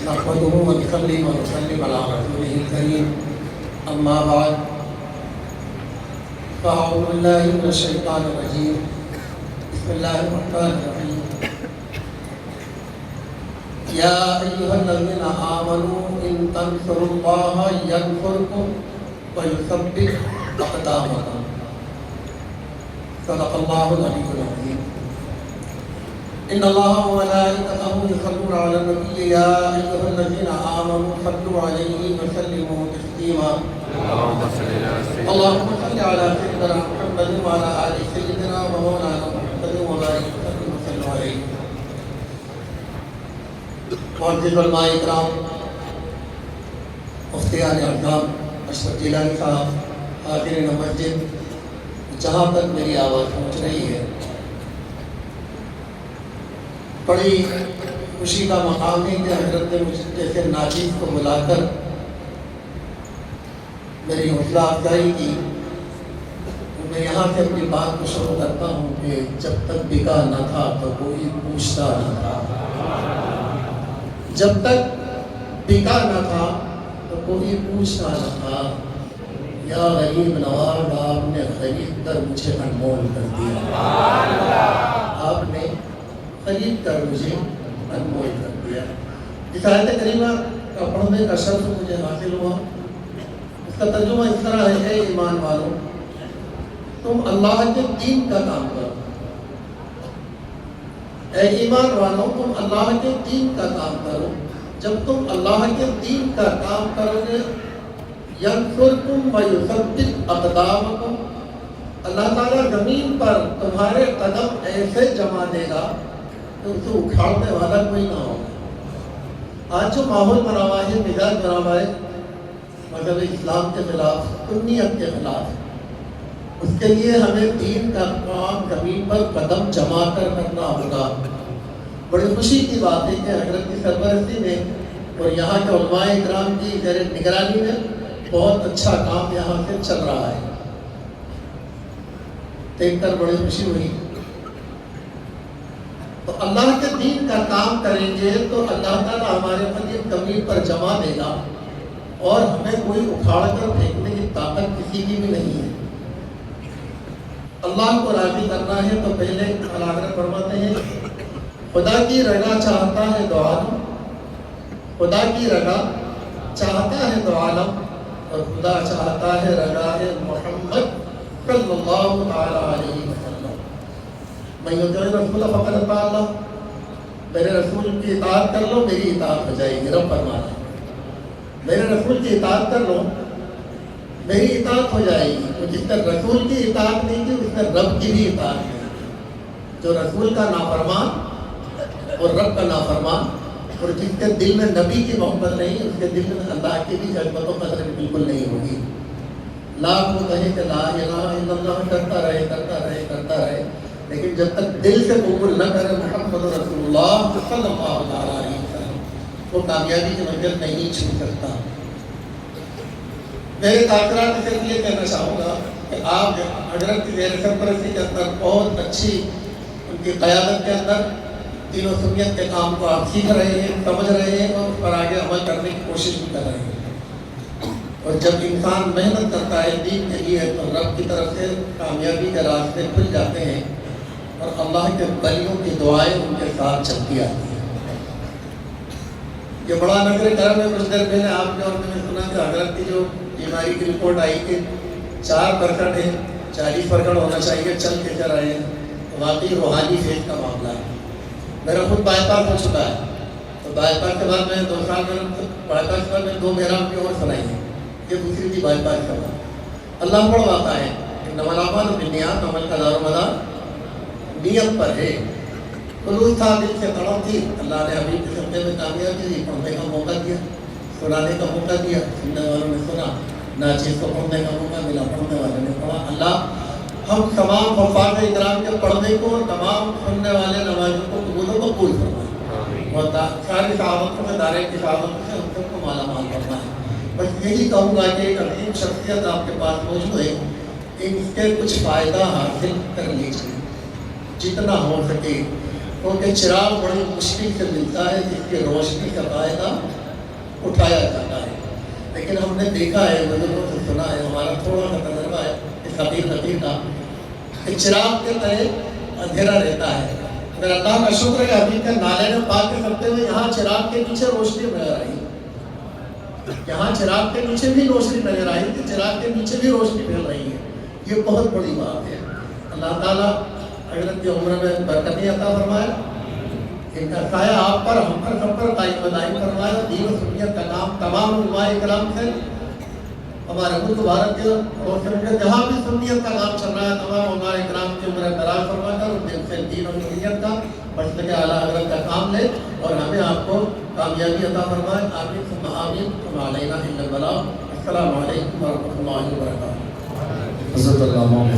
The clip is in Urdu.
نحمده ونصلي ونسلم على رسوله الكريم أما بعد فأعوذ بالله من الشيطان الرجيم بسم الله الرحمن الرحيم يا أيها الذين آمنوا إن تنصروا الله ينصركم ويثبت أقدامكم صدق الله العلي العظيم إن الله وملائكته يصلون على النبي يا أيها الذين آمنوا صلوا عليه وسلموا تسليما اللهم صل على سيدنا محمد وعلى آل سيدنا ومولانا محمد وبارك وسلم عليه. معزز علماء اکرام، مفتیان اعظام اشرف جیلانی صاحب، حاضرین مسجد، جہاں تک میری آواز پہنچ رہی ہے، بڑی خوشی کا مقام ہے کہ حضرت نے مجھ جیسے ناچیز کو بلا کر میری حوصلہ افزائی کی. میں یہاں سے اپنی بات کو شروع کرتا ہوں کہ جب تک بکا نہ تھا تو کوئی پوچھتا نہ تھا. جب تک بکا نہ تھا تو کوئی پوچھتا نہ تھا. یا غریب نواز آپ نے خرید کر مجھے انمول کر دیا. آپ نے خرید کر مجھے انمول کر دیا. اس آیت کریمہ کا پڑھنے کا شرف مجھے حاصل ہوا. اس کا ترجمہ اس طرح ہے: اے ایمان والوں، تم اللہ کے دین کا کام کرو. اے ایمان والوں، تم اللہ کے دین کا کام کرو. جب تم اللہ کے دین کا کام کرو گے، ینصرکم ویثبت اقدامکم، اللہ تعالیٰ زمین پر تمہارے قدم ایسے جما دے گا کہ اسے اکھاڑنے والا کوئی نہ ہوگا. آج جو ماحول بنا ہوا ہے، مزاج بنا ہوا ہے مذہب اسلام کے خلاف، سنیت کے خلاف، اس کے لیے ہمیں دین کا کام زمین پر قدم جما کر کرنا ہوگا. بڑی خوشی کی بات ہے کہ حضرت کی سرپرستی میں اور یہاں کے علماء اکرام کی زیر نگرانی میں بہت اچھا کام یہاں سے چل رہا ہے. دیکھ کر بڑی خوشی ہوئی. تو اللہ کے دین کا کام کریں گے تو اللہ تعالیٰ ہمارے قدیم زمین پر جما دے گا اور ہمیں کوئی اکھاڑ کر پھینکنے کی طاقت کسی کی بھی نہیں ہے. اللہ کو راضی کرنا ہے تو پہلے حضرت فرماتے ہیں خدا کی رضا چاہتا ہے دو عالم، خدا کی رضا چاہتا ہے دو عالم، اور خدا چاہتا ہے رضا محمد صلی اللہ تعالی علیہ وسلم. میں یطیع الرسول فقد اطاع اللہ، میرے رسول کی اطاعت کر لو میری اطاعت ہو جائے گی. رب فرمانا ہے میرے رسول کی اطاعت کر لو میری اطاعت ہو جائے گی. تو جس نے رسول کی اطاعت نہیں کی اس نے رب کی بھی اطاعت نہیں. جو رسول کا نافرمان اور رب کا نافرمان، اور جس کے دل میں نبی کی محبت نہیں، اس کے دل میں اللہ کی بھی عظمت و قدر بالکل نہیں ہوگی. لاکھ وہ کہے کہ لا الہ الا اللہ کرتا رہے کرتا رہے کرتا رہے، لیکن جب تک دل سے قبول نہ کرے محمد رسول اللہ صلی اللہ علیہ وسلم، وہ کامیابی کی منزل نہیں چھو سکتا. میرے تاثرات صرف یہ کہنا چاہوں گا کہ آپ حضرت کی زیر سرپرستی کے اندر بہت اچھی ان کی قیادت کے اندر دین و سنیت کے کام کو آپ سیکھ رہے ہیں، سمجھ رہے ہیں اور اس پر آگے عمل کرنے کی کوشش بھی کر رہے ہیں. اور جب انسان محنت کرتا ہے دین کے لیے تو رب کی طرف سے کامیابی کے راستے کھل جاتے ہیں اور اللہ کے ولیوں کی دعائیں ان کے ساتھ چلتی آتی ہیں. یہ بڑا نظر کرم ہے. کچھ دیر پہلے آپ نے اور میں نے سنا کہ حضرت کی جو بیماری کی رپورٹ آئی کہ 4% ہے، 40% ہونا چاہیے، چل کے کر رہے ہیں. واقعی روحانی فیض کا معاملہ ہے. میرا خود بائی پاس ہو چکا ہے، تو بائی پاس کے بعد میں 2 سال میں بائی پاس کے بعد میں 2 محراب کی اور سنائی ہے. یہ دوسری تھی بائی پاس کا بعد. اللہ بڑا واقع ہے کہ نمل اعمال بالنیات، عمل کا دار و مدار نیت پر ہے. خلوص تھا، دل سے تڑپ تھی، اللہ نے حبیب کے سمجھے میں کامیابی دی، پڑھنے کا موقع دیا، سنانے کا موقع دیا، سننے والوں نے سنا، ناچیز کو پڑھنے کا موقع ملا، پڑھنے والوں نے پڑھا. اللہ ہم تمام حفاظ اکرام کے پڑھنے کو اور تمام سننے والے نمازوں کو قبول و مقبول فرمائے اور ساری صحابتوں میں دارے کی صحابتوں سے ہم سب کو مالا مال فرمائے. بس یہی کہوں گا کہ ایک عظیم شخصیت آپ کے پاس موجود ہے، اس کے کچھ فائدہ حاصل کر لیجیے جتنا ہو سکے. کیونکہ چراغ بڑی مشکل سے ملتا ہے جس کی روشنی کا فائدہ اٹھایا جاتا ہے. لیکن ہم نے دیکھا ہے، بزرگوں سے سنا ہے، ہمارا تھوڑا سا تجربہ ہے اس حقیقت کا کہ چراغ کے تلے اندھیرا رہتا ہے. اگر اللہ کا شکر ہے حقیقت نالے میں پا کے کرتے ہوئے یہاں چراغ کے پیچھے روشنی نظر آئی، یہاں چراغ کے نیچے بھی روشنی نظر آئی کہ چراغ کے نیچے بھی روشنی پھیل رہی ہے. یہ بہت بڑی بات ہے. اللہ تعالیٰ حضرت کی عمر میں برکتیں عطا فرمائے، ان کا سایہ آپ پر، ہم پر، سب پر قائم دائم فرمائے. دین و سنت کا کام تمام علماء کرام سے ہمارے ملک بھارت کے اور جہاں بھی سنیت کا کام چل رہا ہے تمام علماء کرام کی عمر دراز فرما کر ان دل سے دین اور سنیت کا بچنے کے اعلیٰ حضرت کا کام لے اور ہمیں آپ کو کامیابی عطا فرمائے. آمین ثم آمین. ثم علینا الا البلاغ. السلام علیکم ورحمۃ اللہ وبرکاتہ. حضرت علامہ